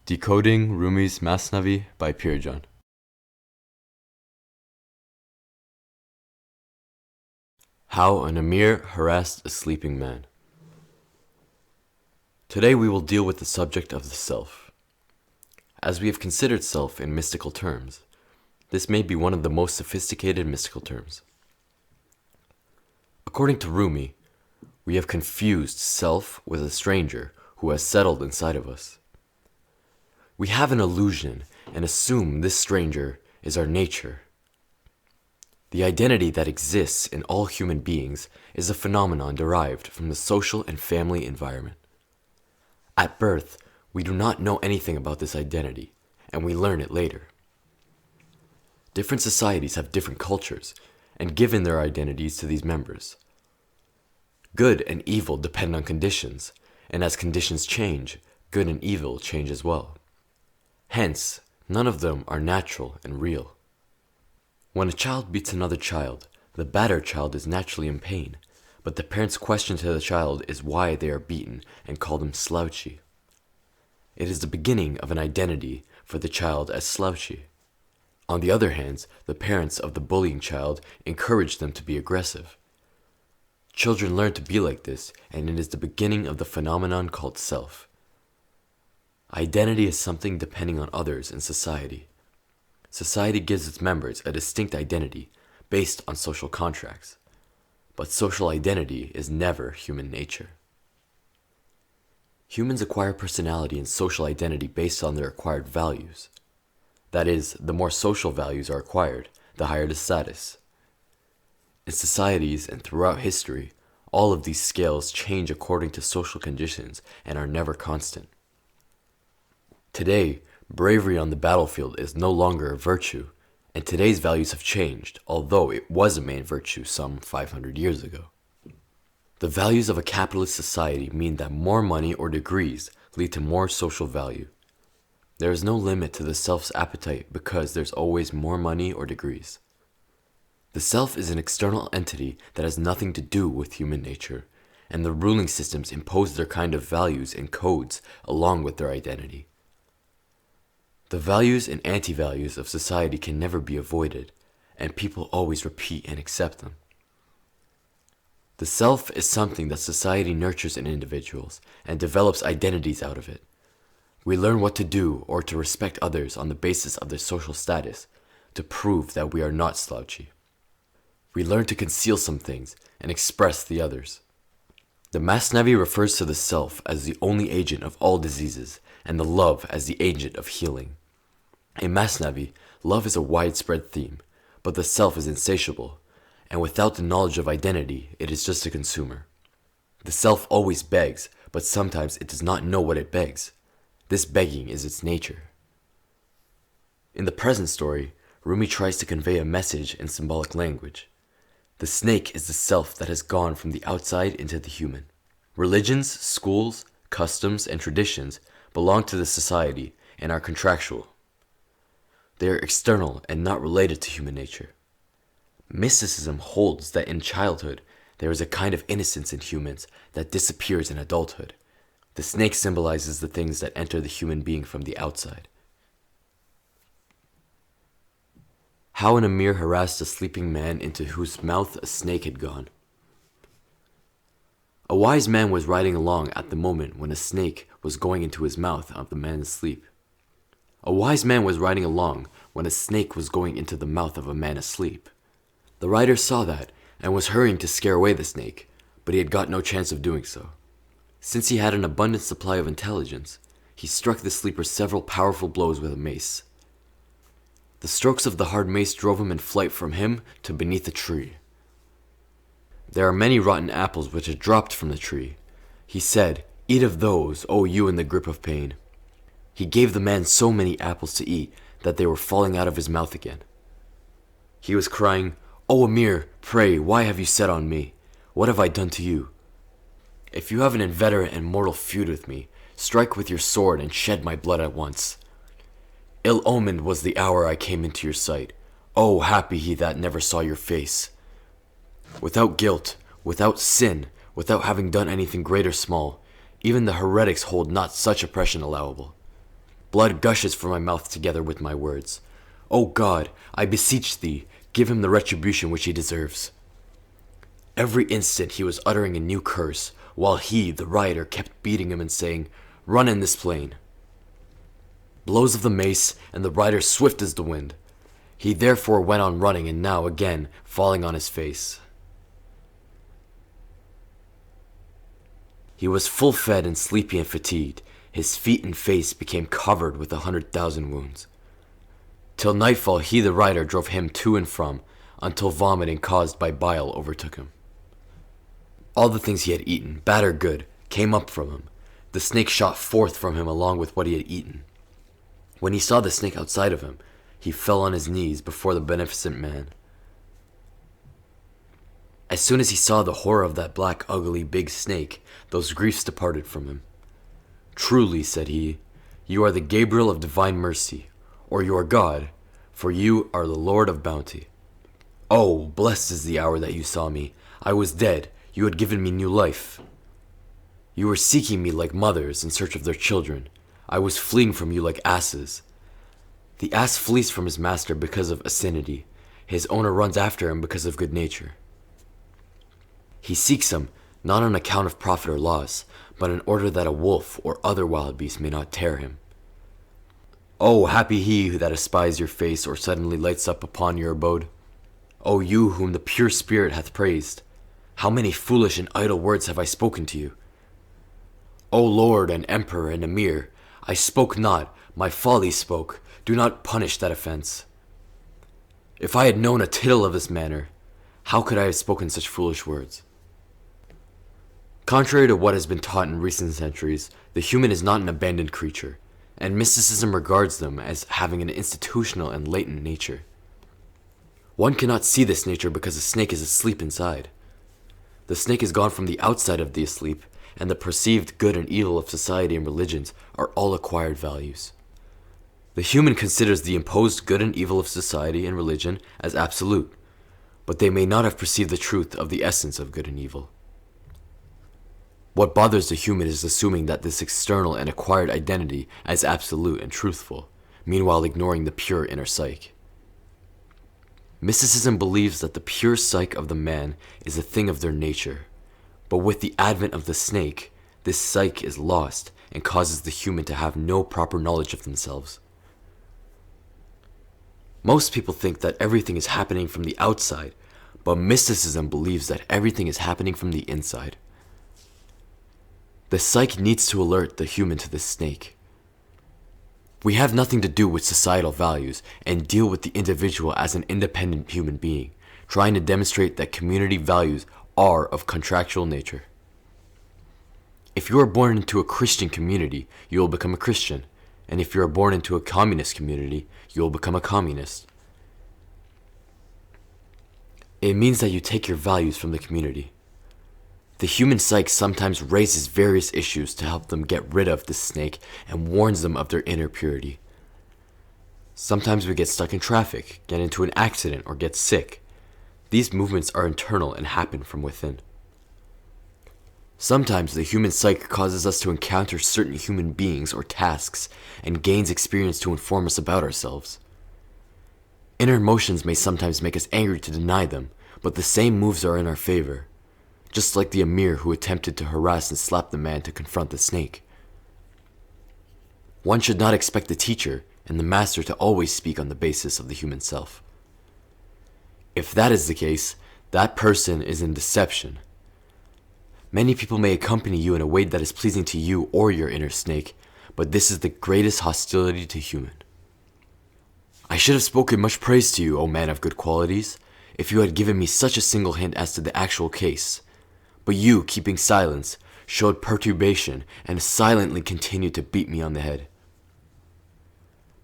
Decoding Rumi's Masnavi by Pirjan. How an Amir harassed a sleeping man. Today we will deal with the subject of the self. As we have considered self in mystical terms, this may be one of the most sophisticated mystical terms. According to Rumi, we have confused self with a stranger who has settled inside of us. We have an illusion and assume this stranger is our nature. The identity that exists in all human beings is a phenomenon derived from the social and family environment. At birth, we do not know anything about this identity, and we learn it later. Different societies have different cultures, and given their identities to these members. Good and evil depend on conditions, and as conditions change, good and evil change as well. Hence, none of them are natural and real. When a child beats another child, the battered child is naturally in pain, but the parent's question to the child is why they are beaten and call them slouchy. It is the beginning of an identity for the child as slouchy. On the other hand, the parents of the bullying child encourage them to be aggressive. Children learn to be like this, and it is the beginning of the phenomenon called self. Identity is something depending on others in society. Society gives its members a distinct identity based on social contracts, but social identity is never human nature. Humans acquire personality and social identity based on their acquired values. That is, the more social values are acquired, the higher the status. In societies and throughout history, all of these scales change according to social conditions and are never constant. Today, bravery on the battlefield is no longer a virtue, and today's values have changed, although it was a main virtue some 500 years ago. The values of a capitalist society mean that more money or degrees lead to more social value. There is no limit to the self's appetite because there's always more money or degrees. The self is an external entity that has nothing to do with human nature, and the ruling systems impose their kind of values and codes along with their identity. The values and anti-values of society can never be avoided, and people always repeat and accept them. The self is something that society nurtures in individuals and develops identities out of it. We learn what to do or to respect others on the basis of their social status to prove that we are not slouchy. We learn to conceal some things and express the others. The Masnavi refers to the self as the only agent of all diseases and the love as the agent of healing. In Masnavi, love is a widespread theme, but the self is insatiable, and without the knowledge of identity, it is just a consumer. The self always begs, but sometimes it does not know what it begs. This begging is its nature. In the present story, Rumi tries to convey a message in symbolic language. The snake is the self that has gone from the outside into the human. Religions, schools, customs, and traditions belong to the society and are contractual. They are external and not related to human nature. Mysticism holds that in childhood, there is a kind of innocence in humans that disappears in adulthood. The snake symbolizes the things that enter the human being from the outside. How an Amir harassed a sleeping man into whose mouth a snake had gone. A wise man was riding along at the moment when a snake was going into his mouth of the man asleep. A wise man was riding along when a snake was going into the mouth of a man asleep. The rider saw that and was hurrying to scare away the snake, but he had got no chance of doing so. Since he had an abundant supply of intelligence, he struck the sleeper several powerful blows with a mace. The strokes of the hard mace drove him in flight from him to beneath a tree. There are many rotten apples which had dropped from the tree. He said, "Eat of those, O you in the grip of pain." He gave the man so many apples to eat that they were falling out of his mouth again. He was crying, "O Amir, pray, why have you set on me? What have I done to you? If you have an inveterate and mortal feud with me, strike with your sword and shed my blood at once. Ill-omened was the hour I came into your sight. Oh, happy he that never saw your face. Without guilt, without sin, without having done anything great or small, even the heretics hold not such oppression allowable. Blood gushes from my mouth together with my words. O God, I beseech thee, give him the retribution which he deserves. Every instant he was uttering a new curse, while he, the rider, kept beating him and saying, Run in this plain. Blows of the mace, and the rider swift as the wind. He therefore went on running, and now again falling on his face. He was full fed and sleepy and fatigued. His feet and face became covered with 100,000 wounds. Till nightfall he, the rider, drove him to and from, until vomiting caused by bile overtook him. All the things he had eaten, bad or good, came up from him. The snake shot forth from him along with what he had eaten. When he saw the snake outside of him, he fell on his knees before the beneficent man. As soon as he saw the horror of that black, ugly, big snake, those griefs departed from him. Truly, said he, you are the Gabriel of divine mercy, or you are God, for you are the Lord of bounty. Oh, blessed is the hour that you saw me. I was dead, you had given me new life. You were seeking me like mothers in search of their children. I was fleeing from you like asses. The ass flees from his master because of assiduity. His owner runs after him because of good nature. He seeks him, not on account of profit or loss, but in order that a wolf or other wild beast may not tear him. Oh, happy he that espies your face or suddenly lights up upon your abode. O you whom the pure spirit hath praised, how many foolish and idle words have I spoken to you? O Lord and Emperor and Amir, I spoke not, my folly spoke. Do not punish that offense. If I had known a tittle of this manner, how could I have spoken such foolish words? Contrary to what has been taught in recent centuries, the human is not an abandoned creature, and mysticism regards them as having an institutional and latent nature. One cannot see this nature because the snake is asleep inside. The snake is gone from the outside of the asleep, and the perceived good and evil of society and religions are all acquired values. The human considers the imposed good and evil of society and religion as absolute, but they may not have perceived the truth of the essence of good and evil. What bothers the human is assuming that this external and acquired identity as absolute and truthful, meanwhile ignoring the pure inner psyche. Mysticism believes that the pure psyche of the man is a thing of their nature, but with the advent of the snake, this psyche is lost and causes the human to have no proper knowledge of themselves. Most people think that everything is happening from the outside, but mysticism believes that everything is happening from the inside. The psyche needs to alert the human to this snake. We have nothing to do with societal values and deal with the individual as an independent human being, trying to demonstrate that community values are of contractual nature. If you are born into a Christian community, you will become a Christian, and if you are born into a communist community, you will become a communist. It means that you take your values from the community. The human psyche sometimes raises various issues to help them get rid of the snake and warns them of their inner purity. Sometimes we get stuck in traffic, get into an accident, or get sick. These movements are internal and happen from within. Sometimes the human psyche causes us to encounter certain human beings or tasks and gains experience to inform us about ourselves. Inner emotions may sometimes make us angry to deny them, but the same moves are in our favor. Just like the Amir who attempted to harass and slap the man to confront the snake. One should not expect the teacher and the master to always speak on the basis of the human self. If that is the case, that person is in deception. Many people may accompany you in a way that is pleasing to you or your inner snake, but this is the greatest hostility to human. I should have spoken much praise to you, O man of good qualities, if you had given me such a single hint as to the actual case. But you, keeping silence, showed perturbation and silently continued to beat me on the head.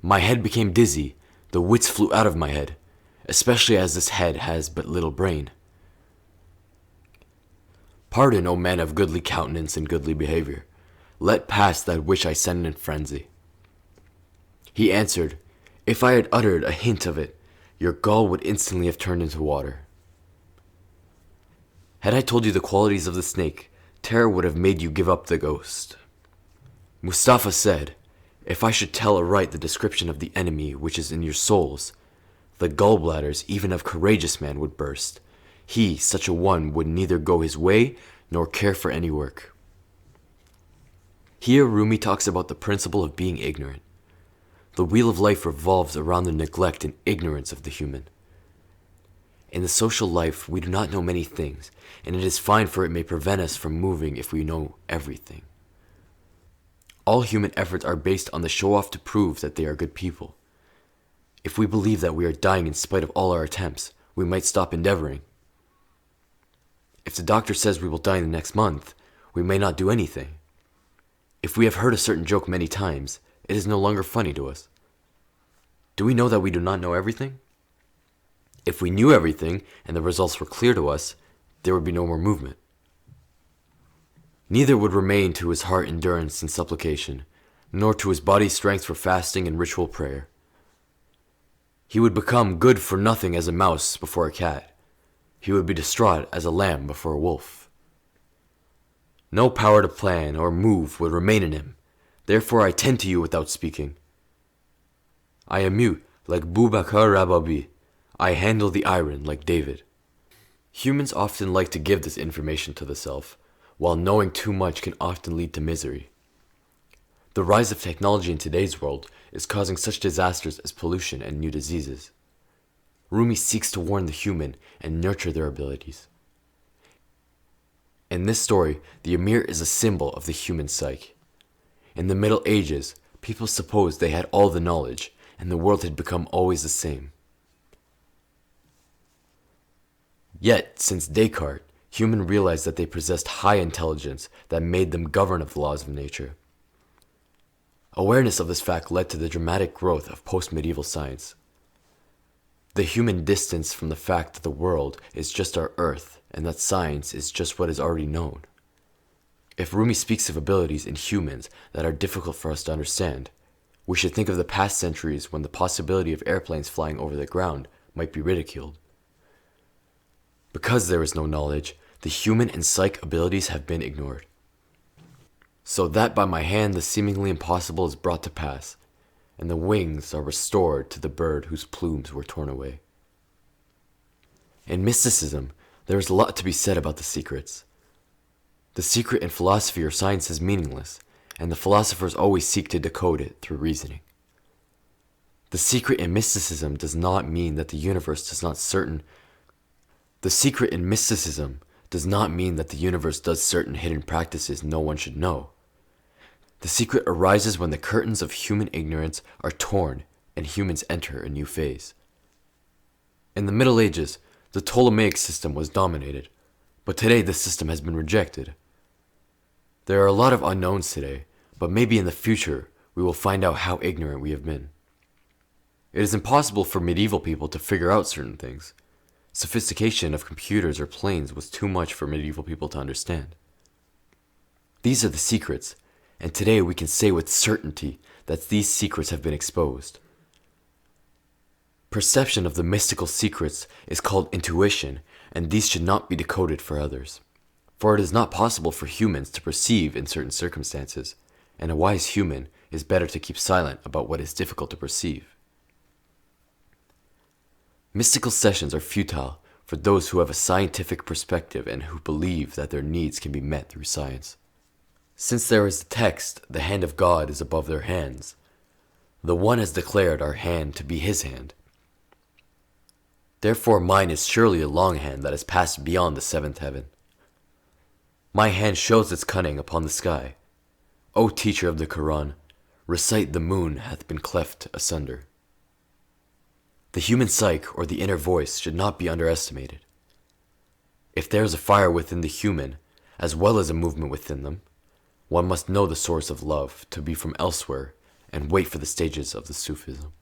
My head became dizzy, the wits flew out of my head, especially as this head has but little brain. Pardon, O man of goodly countenance and goodly behavior. Let pass that which I send in frenzy. He answered, If I had uttered a hint of it, your gall would instantly have turned into water. Had I told you the qualities of the snake, terror would have made you give up the ghost. Mustafa said, If I should tell aright the description of the enemy which is in your souls, the gallbladders even of courageous man would burst. He, such a one, would neither go his way nor care for any work. Here Rumi talks about the principle of being ignorant. The wheel of life revolves around the neglect and ignorance of the human. In the social life, we do not know many things, and it is fine, for it may prevent us from moving if we know everything. All human efforts are based on the show-off to prove that they are good people. If we believe that we are dying in spite of all our attempts, we might stop endeavoring. If the doctor says we will die in the next month, we may not do anything. If we have heard a certain joke many times, it is no longer funny to us. Do we know that we do not know everything? If we knew everything and the results were clear to us, there would be no more movement. Neither would remain to his heart endurance and supplication, nor to his body strength for fasting and ritual prayer. He would become good for nothing as a mouse before a cat. He would be distraught as a lamb before a wolf. No power to plan or move would remain in him. Therefore I tend to you without speaking. I am mute like Bubakar Rababi. I handle the iron like David. Humans often like to give this information to the self, while knowing too much can often lead to misery. The rise of technology in today's world is causing such disasters as pollution and new diseases. Rumi seeks to warn the human and nurture their abilities. In this story, the Amir is a symbol of the human psyche. In the Middle Ages, people supposed they had all the knowledge, and the world had become always the same. Yet, since Descartes, humans realized that they possessed high intelligence that made them govern of the laws of nature. Awareness of this fact led to the dramatic growth of post-medieval science. The human distance from the fact that the world is just our earth and that science is just what is already known. If Rumi speaks of abilities in humans that are difficult for us to understand, we should think of the past centuries when the possibility of airplanes flying over the ground might be ridiculed. Because there is no knowledge, the human and psychic abilities have been ignored. So that by my hand the seemingly impossible is brought to pass, and the wings are restored to the bird whose plumes were torn away. In mysticism, there is a lot to be said about the secrets. The secret in philosophy or science is meaningless, and the philosophers always seek to decode it through reasoning. The secret in mysticism does not mean that the universe does certain hidden practices no one should know. The secret arises when the curtains of human ignorance are torn and humans enter a new phase. In the Middle Ages, the Ptolemaic system was dominated, but today this system has been rejected. There are a lot of unknowns today, but maybe in the future we will find out how ignorant we have been. It is impossible for medieval people to figure out certain things. Sophistication of computers or planes was too much for medieval people to understand. These are the secrets, and today we can say with certainty that these secrets have been exposed. Perception of the mystical secrets is called intuition, and these should not be decoded for others. For it is not possible for humans to perceive in certain circumstances, and a wise human is better to keep silent about what is difficult to perceive. Mystical sessions are futile for those who have a scientific perspective and who believe that their needs can be met through science. Since there is the text, the hand of God is above their hands, the one has declared our hand to be his hand. Therefore mine is surely a long hand that has passed beyond the seventh heaven. My hand shows its cunning upon the sky. O teacher of the Quran, recite the moon hath been cleft asunder. The human psyche or the inner voice should not be underestimated. If there is a fire within the human, as well as a movement within them, one must know the source of love to be from elsewhere and wait for the stages of the Sufism.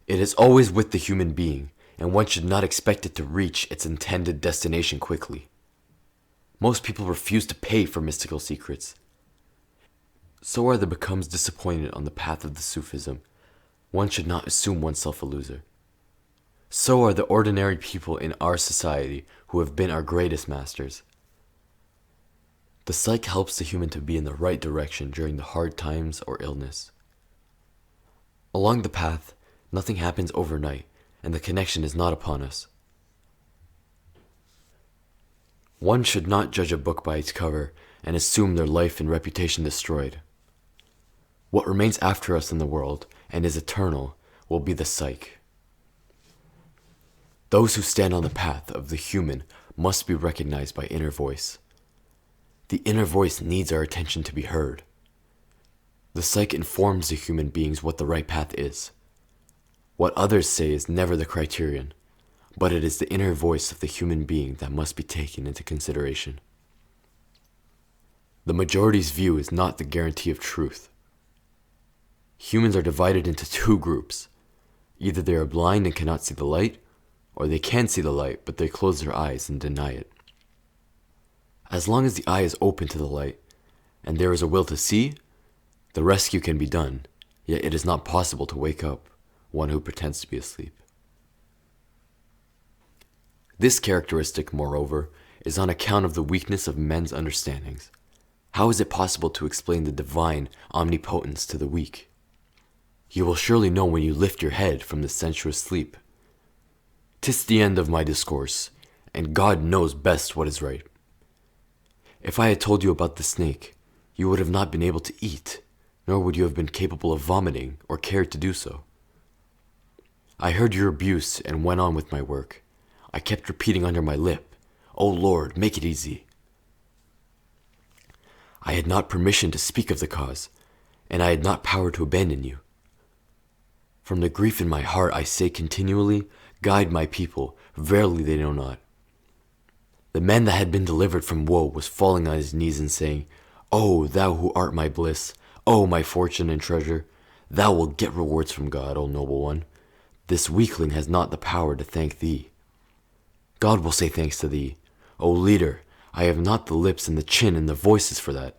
It is always with the human being, and one should not expect it to reach its intended destination quickly. Most people refuse to pay for mystical secrets. So are the becomes disappointed on the path of the Sufism. One should not assume oneself a loser. So are the ordinary people in our society who have been our greatest masters. The psyche helps the human to be in the right direction during the hard times or illness. Along the path, nothing happens overnight, and the connection is not upon us. One should not judge a book by its cover and assume their life and reputation destroyed. What remains after us in the world and is eternal will be the psyche. Those who stand on the path of the human must be recognized by inner voice. The inner voice needs our attention to be heard. The psyche informs the human beings what the right path is. What others say is never the criterion, but it is the inner voice of the human being that must be taken into consideration. The majority's view is not the guarantee of truth. Humans are divided into two groups. Either they are blind and cannot see the light, or they can see the light, but they close their eyes and deny it. As long as the eye is open to the light, and there is a will to see, the rescue can be done, yet it is not possible to wake up one who pretends to be asleep. This characteristic, moreover, is on account of the weakness of men's understandings. How is it possible to explain the divine omnipotence to the weak? You will surely know when you lift your head from the sensuous sleep. 'Tis the end of my discourse, and God knows best what is right. If I had told you about the snake, you would have not been able to eat, nor would you have been capable of vomiting or cared to do so. I heard your abuse and went on with my work. I kept repeating under my lip, "O Lord, make it easy." I had not permission to speak of the cause, and I had not power to abandon you. From the grief in my heart I say continually, "Guide my people, verily they know not." The man that had been delivered from woe was falling on his knees and saying, "O thou who art my bliss, O my fortune and treasure, thou wilt get rewards from God, O noble one. This weakling has not the power to thank thee. God will say thanks to thee. O leader, I have not the lips and the chin and the voices for that."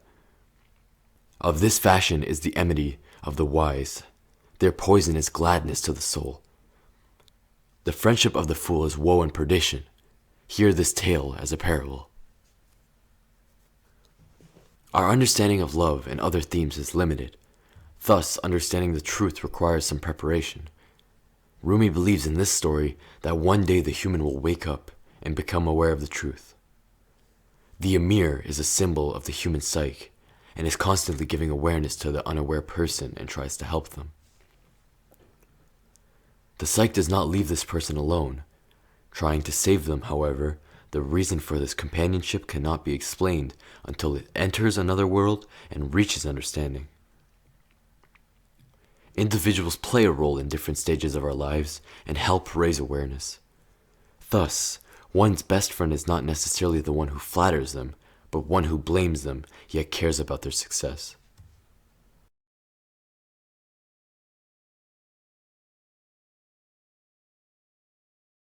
Of this fashion is the enmity of the wise. Their poison is gladness to the soul. The friendship of the fool is woe and perdition. Hear this tale as a parable. Our understanding of love and other themes is limited. Thus, understanding the truth requires some preparation. Rumi believes in this story that one day the human will wake up and become aware of the truth. The Amir is a symbol of the human psyche and is constantly giving awareness to the unaware person and tries to help them. The psyche does not leave this person alone. Trying to save them, however, the reason for this companionship cannot be explained until it enters another world and reaches understanding. Individuals play a role in different stages of our lives and help raise awareness. Thus, one's best friend is not necessarily the one who flatters them, but one who blames them yet cares about their success.